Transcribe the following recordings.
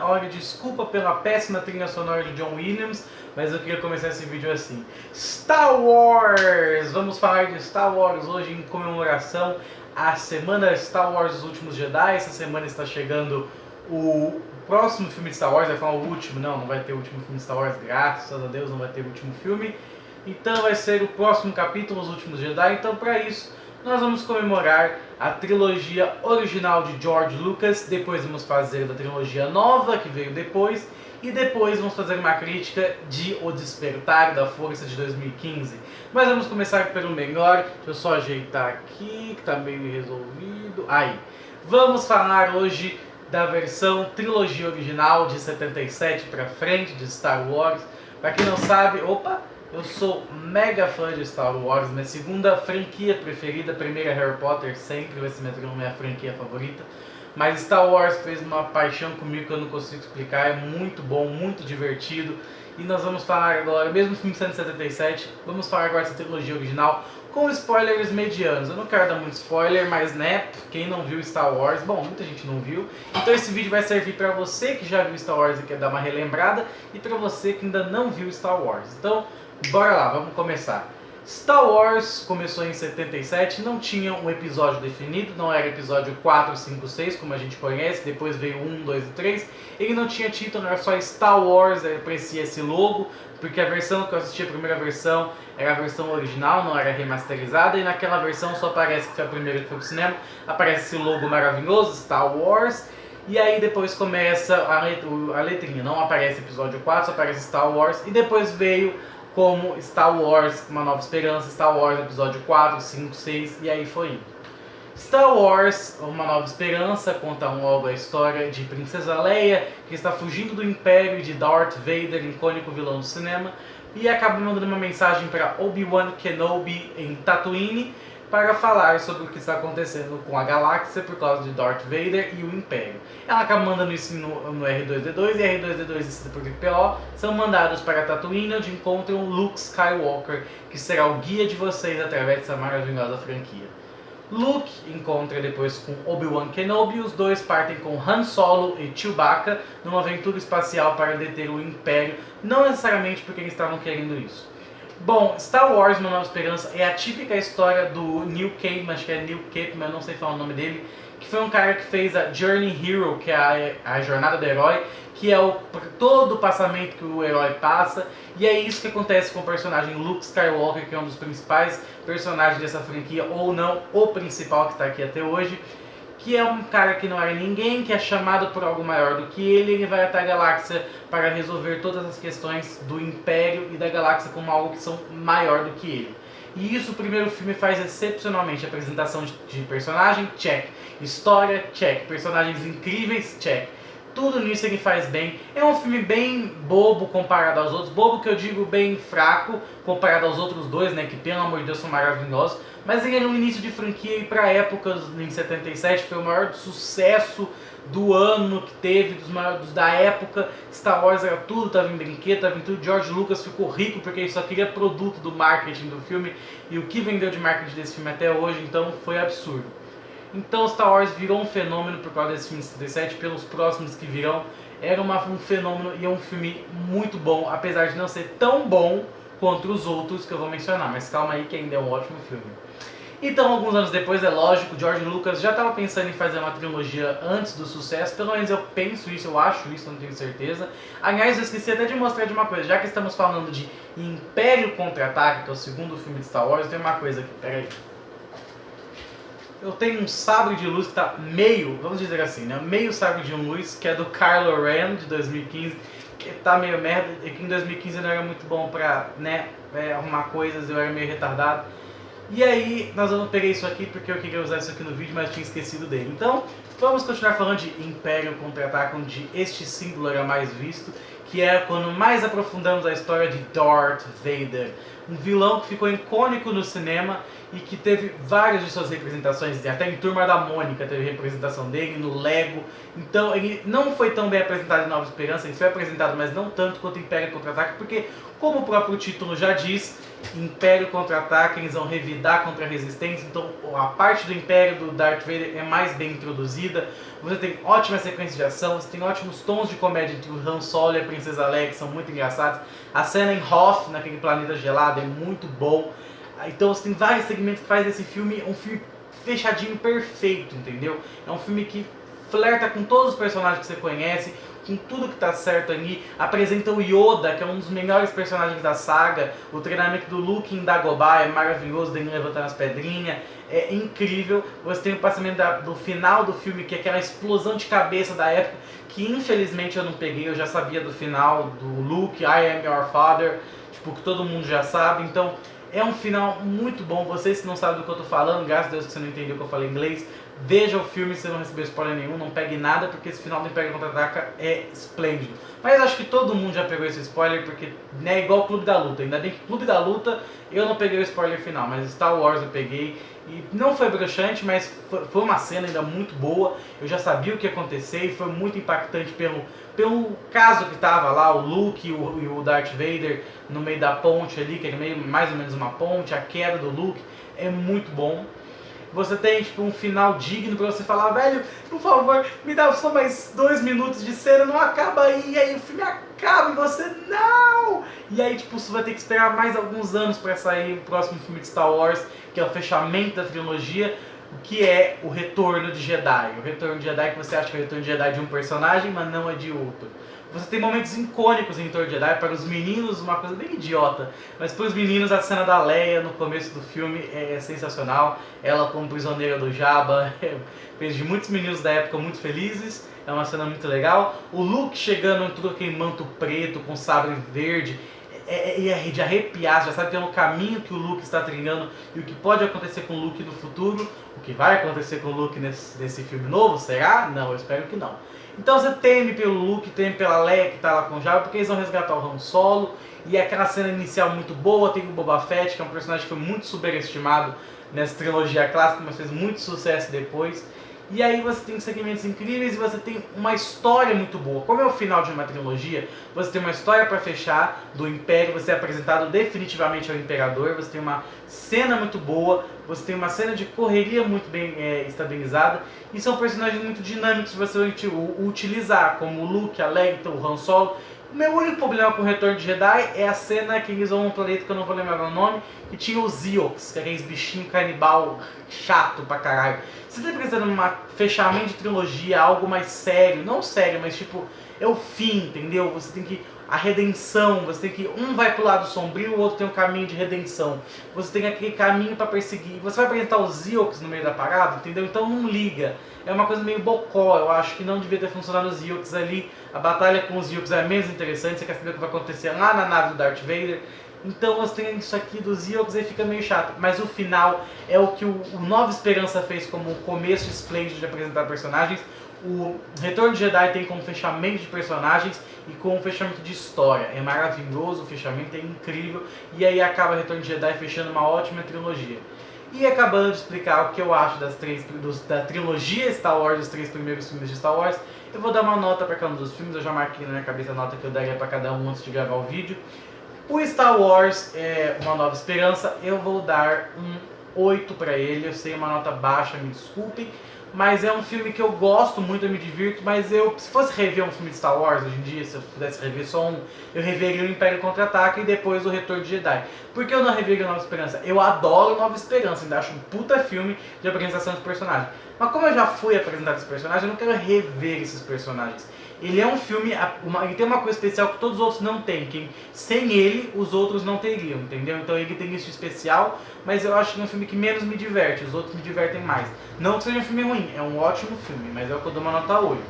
Olha, desculpa pela péssima trilha sonora de John Williams, mas eu queria começar esse vídeo assim. Star Wars! Vamos falar de Star Wars hoje em comemoração à semana Star Wars Os Últimos Jedi. Essa semana está chegando o próximo filme de Star Wars. Vai falar o último? Não vai ter o último filme de Star Wars, graças a Deus não vai ter o último filme. Então vai ser o próximo capítulo, Os Últimos Jedi. Então para isso nós vamos comemorar a trilogia original de George Lucas, depois vamos fazer da trilogia nova que veio depois, e depois vamos fazer uma crítica de O Despertar da Força de 2015. Mas vamos começar pelo melhor. Deixa eu só ajeitar aqui, que está meio resolvido. Aí, vamos falar hoje da versão trilogia original de 77 para frente de Star Wars. Para quem não sabe, eu sou mega fã de Star Wars, minha segunda franquia preferida, primeira é Harry Potter, sempre vai ser minha franquia favorita. Mas Star Wars fez uma paixão comigo que eu não consigo explicar, é muito bom, muito divertido. E nós vamos falar agora, mesmo filme 177, vamos falar agora dessa trilogia original com spoilers medianos. Eu não quero dar muito spoiler, mas né, quem não viu Star Wars, bom, muita gente não viu. Então esse vídeo vai servir para você que já viu Star Wars e quer dar uma relembrada, e para você que ainda não viu Star Wars. Então, bora lá, vamos começar. Star Wars começou em 77, não tinha um episódio definido, não era episódio 4, 5, 6, como a gente conhece, depois veio 1, 2 e 3. Ele não tinha título, era só Star Wars, aparecia esse logo, porque a versão que eu assisti, a primeira versão, era a versão original, não era remasterizada, e naquela versão só aparece, que foi a primeira que foi pro cinema, aparece esse logo maravilhoso, Star Wars. E aí depois começa a letrinha, não aparece episódio 4, só aparece Star Wars, e depois veio como Star Wars, Uma Nova Esperança, Star Wars episódio 4, 5, 6, e aí foi indo. Star Wars, Uma Nova Esperança, conta logo a história de Princesa Leia, que está fugindo do Império de Darth Vader, icônico vilão do cinema, e acaba mandando uma mensagem para Obi-Wan Kenobi em Tatooine, para falar sobre o que está acontecendo com a galáxia por causa de Darth Vader e o Império. Ela acaba mandando isso no R2-D2, e R2-D2 e C-3PO são mandados para Tatooine, onde encontram Luke Skywalker, que será o guia de vocês através dessa maravilhosa franquia. Luke encontra depois com Obi-Wan Kenobi, os dois partem com Han Solo e Chewbacca numa aventura espacial para deter o Império, não necessariamente porque eles estavam querendo isso. Bom, Star Wars Uma Nova Esperança é a típica história do Neil Gaiman, acho que é Neil Gaiman, eu não sei falar o nome dele, que foi um cara que fez a Journey Hero, que é a jornada do herói, que é todo o passamento que o herói passa, e é isso que acontece com o personagem Luke Skywalker, que é um dos principais personagens dessa franquia, ou não, o principal que está aqui até hoje, que é um cara que não era ninguém, que é chamado por algo maior do que ele vai até a galáxia para resolver todas as questões do Império e da galáxia como algo que são maior do que ele. E isso o primeiro filme faz excepcionalmente. Apresentação de personagem, check. História, check. Personagens incríveis, check. Tudo nisso ele faz bem. É um filme bem bobo comparado aos outros. Bobo que eu digo bem fraco comparado aos outros dois, né? Que pelo amor de Deus são maravilhosos. Mas ele era um início de franquia e para época, em 77, foi o maior sucesso do ano que teve, dos maiores da época. Star Wars era tudo, estava em brinquedo, estava em tudo. George Lucas ficou rico porque ele só queria produto do marketing do filme. E o que vendeu de marketing desse filme até hoje, então, foi absurdo. Então Star Wars virou um fenômeno por causa desse filme de 77, pelos próximos que virão. Era um fenômeno e é um filme muito bom, apesar de não ser tão bom quanto os outros que eu vou mencionar. Mas calma aí que ainda é um ótimo filme. Então, alguns anos depois, é lógico, George Lucas já estava pensando em fazer uma trilogia antes do sucesso, pelo menos eu penso isso, eu acho isso, não tenho certeza. Aliás, eu esqueci até de mostrar de uma coisa, já que estamos falando de Império Contra-Ataque, que é o segundo filme de Star Wars, tem uma coisa aqui, peraí. Eu tenho um sabre de luz que tá meio, vamos dizer assim, né, meio sabre de luz, que é do Kylo Ren, de 2015, que tá meio merda, e que em 2015 eu não era muito bom pra, né, arrumar coisas, eu era meio retardado. E aí, nós vamos pegar isso aqui porque eu queria usar isso aqui no vídeo, mas tinha esquecido dele. Então, vamos continuar falando de Império Contra-Ataque, onde este símbolo era mais visto, que é quando mais aprofundamos a história de Darth Vader, um vilão que ficou icônico no cinema e que teve várias de suas representações, até em Turma da Mônica teve representação dele, no Lego. Então ele não foi tão bem apresentado em Nova Esperança, ele foi apresentado, mas não tanto quanto Império Contra-Ataca, porque, como o próprio título já diz, Império Contra-Ataca, eles vão revidar contra a Resistência, então a parte do Império do Darth Vader é mais bem introduzida. Você tem ótima sequência de ação, você tem ótimos tons de comédia entre o Han Solo e a Princesa Leia, que são muito engraçados. A cena em Hoth, naquele planeta gelado, é muito bom. Então você tem vários segmentos que faz desse filme um filme fechadinho perfeito, entendeu? É um filme que flerta com todos os personagens que você conhece, com tudo que tá certo ali. Apresenta o Yoda, que é um dos melhores personagens da saga. O treinamento do Luke em Dagobah é maravilhoso, dele levantando as pedrinhas. É incrível. Você tem o passamento do final do filme, que é aquela explosão de cabeça da época, que infelizmente eu não peguei. Eu já sabia do final do Luke, I am your father, tipo, que todo mundo já sabe. Então é um final muito bom. Vocês que não sabem do que eu tô falando, graças a Deus que você não entendeu que eu falei inglês, veja o filme, você não recebeu spoiler nenhum, não pegue nada, porque esse final do Império Contra-Ataca é esplêndido. Mas acho que todo mundo já pegou esse spoiler, porque é igual o Clube da Luta. Ainda bem que Clube da Luta eu não peguei o spoiler final, mas Star Wars eu peguei. E não foi broxante, mas foi uma cena ainda muito boa. Eu já sabia o que ia acontecer e foi muito impactante pelo caso que tava lá, o Luke e o Darth Vader no meio da ponte ali, que é meio mais ou menos uma ponte, a queda do Luke é muito bom. Você tem tipo um final digno pra você falar, velho, por favor, me dá só mais 2 minutos de cena, não acaba aí, e aí o filme acaba e você não! E aí tipo, você vai ter que esperar mais alguns anos pra sair o próximo filme de Star Wars, que é o fechamento da trilogia, que é o Retorno de Jedi. O Retorno de Jedi que você acha que é o Retorno de Jedi de um personagem, mas não é de outro. Você tem momentos icônicos em Retorno de Jedi, para os meninos uma coisa bem idiota, mas para os meninos a cena da Leia no começo do filme é sensacional. Ela como prisioneira do Jabba fez de muitos meninos da época muito felizes, é uma cena muito legal. O Luke chegando em todo aquele manto preto com sabre verde, é de arrepiar, já sabe pelo caminho que o Luke está trilhando e o que pode acontecer com o Luke no futuro, o que vai acontecer com o Luke nesse filme novo, será? Não, eu espero que não. Então você teme pelo Luke, teme pela Leia que está lá com o Jabba, porque eles vão resgatar o Han Solo, e aquela cena inicial muito boa. Tem o Boba Fett, que é um personagem que foi muito superestimado nessa trilogia clássica, mas fez muito sucesso depois. E aí você tem segmentos incríveis e você tem uma história muito boa. Como é o final de uma trilogia, você tem uma história para fechar do Império, você é apresentado definitivamente ao Imperador, você tem uma cena muito boa, você tem uma cena de correria muito bem estabilizada, e são personagens muito dinâmicos que você vai utilizar, como o Luke, a Leia, o Han Solo. O meu único problema com o Retorno de Jedi é a cena que eles vão num planeta que eu não vou lembrar o nome, que tinha os Ewoks, que é aqueles bichinhos canibal chato pra caralho. Você tá precisando de um fechamento de trilogia, algo mais sério, não sério, mas tipo, é o fim, entendeu? Você tem que... a redenção, você tem que... um vai pro lado sombrio, o outro tem um caminho de redenção. Você tem aquele caminho pra perseguir. Você vai apresentar os Ewoks no meio da parada, entendeu? Então não liga. É uma coisa meio bocó, eu acho que não devia ter funcionado os Ewoks ali. A batalha com os Ewoks é menos interessante, você quer saber o que vai acontecer lá na nave do Darth Vader. Então você tem isso aqui dos Ewoks e fica meio chato. Mas o final é o que o Nova Esperança fez como um começo esplêndido de apresentar personagens. O Retorno de Jedi tem como fechamento de personagens e com fechamento de história. É maravilhoso, o fechamento é incrível. E aí acaba Retorno de Jedi fechando uma ótima trilogia. E acabando de explicar o que eu acho da trilogia Star Wars, dos 3 primeiros filmes de Star Wars, eu vou dar uma nota para cada um dos filmes. Eu já marquei na minha cabeça a nota que eu daria para cada um antes de gravar o vídeo. O Star Wars, Uma Nova Esperança, eu vou dar um 8 para ele. Eu sei, uma nota baixa, me desculpem. Mas é um filme que eu gosto muito, eu me divirto, mas se fosse rever um filme de Star Wars hoje em dia, se eu pudesse rever só um, eu reveria o Império Contra-Ataca e depois o Retorno de Jedi. Por que eu não reveria Nova Esperança? Eu adoro Nova Esperança, ainda acho um puta filme de apresentação de personagens. Mas como eu já fui apresentado esse personagem, eu não quero rever esses personagens. Ele é um filme, ele tem uma coisa especial que todos os outros não têm, que sem ele os outros não teriam, entendeu? Então ele tem isso especial, mas eu acho que é um filme que menos me diverte, os outros me divertem mais. Não que seja um filme ruim, é um ótimo filme, mas é o que eu dou uma nota 8.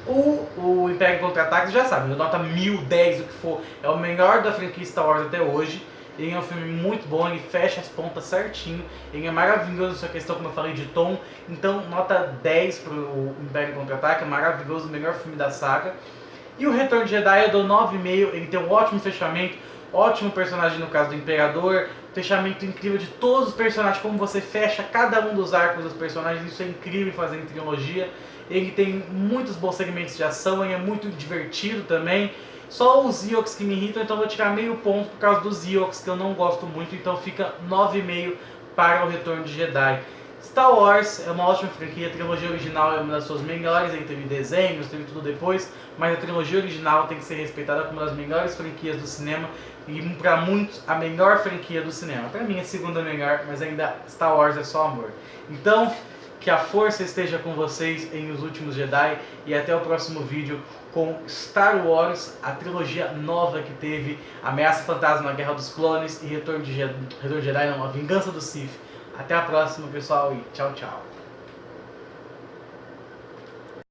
O Império Contra-Ataque, você já sabe, eu dou nota 1000, 10, o que for, é o melhor da franquia Star Wars até hoje. Ele é um filme muito bom, ele fecha as pontas certinho, ele é maravilhoso essa questão, como eu falei, de tom. Então, nota 10 pro Império Contra-Ataque, é maravilhoso, o melhor filme da saga. E o Retorno de Jedi eu dou 9,5, ele tem um ótimo fechamento, ótimo personagem no caso do Imperador, fechamento incrível de todos os personagens, como você fecha cada um dos arcos dos personagens, isso é incrível fazer em trilogia. Ele tem muitos bons segmentos de ação, ele é muito divertido também. Só os Ewoks que me irritam, então eu vou tirar meio ponto por causa dos Ewoks, que eu não gosto muito, então fica 9,5 para o Retorno de Jedi. Star Wars é uma ótima franquia, a trilogia original é uma das suas melhores, aí teve desenhos, teve tudo depois, mas a trilogia original tem que ser respeitada como uma das melhores franquias do cinema e para muitos a melhor franquia do cinema. Para mim é a segunda melhor, mas ainda Star Wars é só amor. Então, que a força esteja com vocês em Os Últimos Jedi e até o próximo vídeo com Star Wars, a trilogia nova que teve Ameaça Fantasma, Guerra dos Clones e Retorno de Jedi, não, A Vingança do Sith. Até a próxima, pessoal, e tchau, tchau.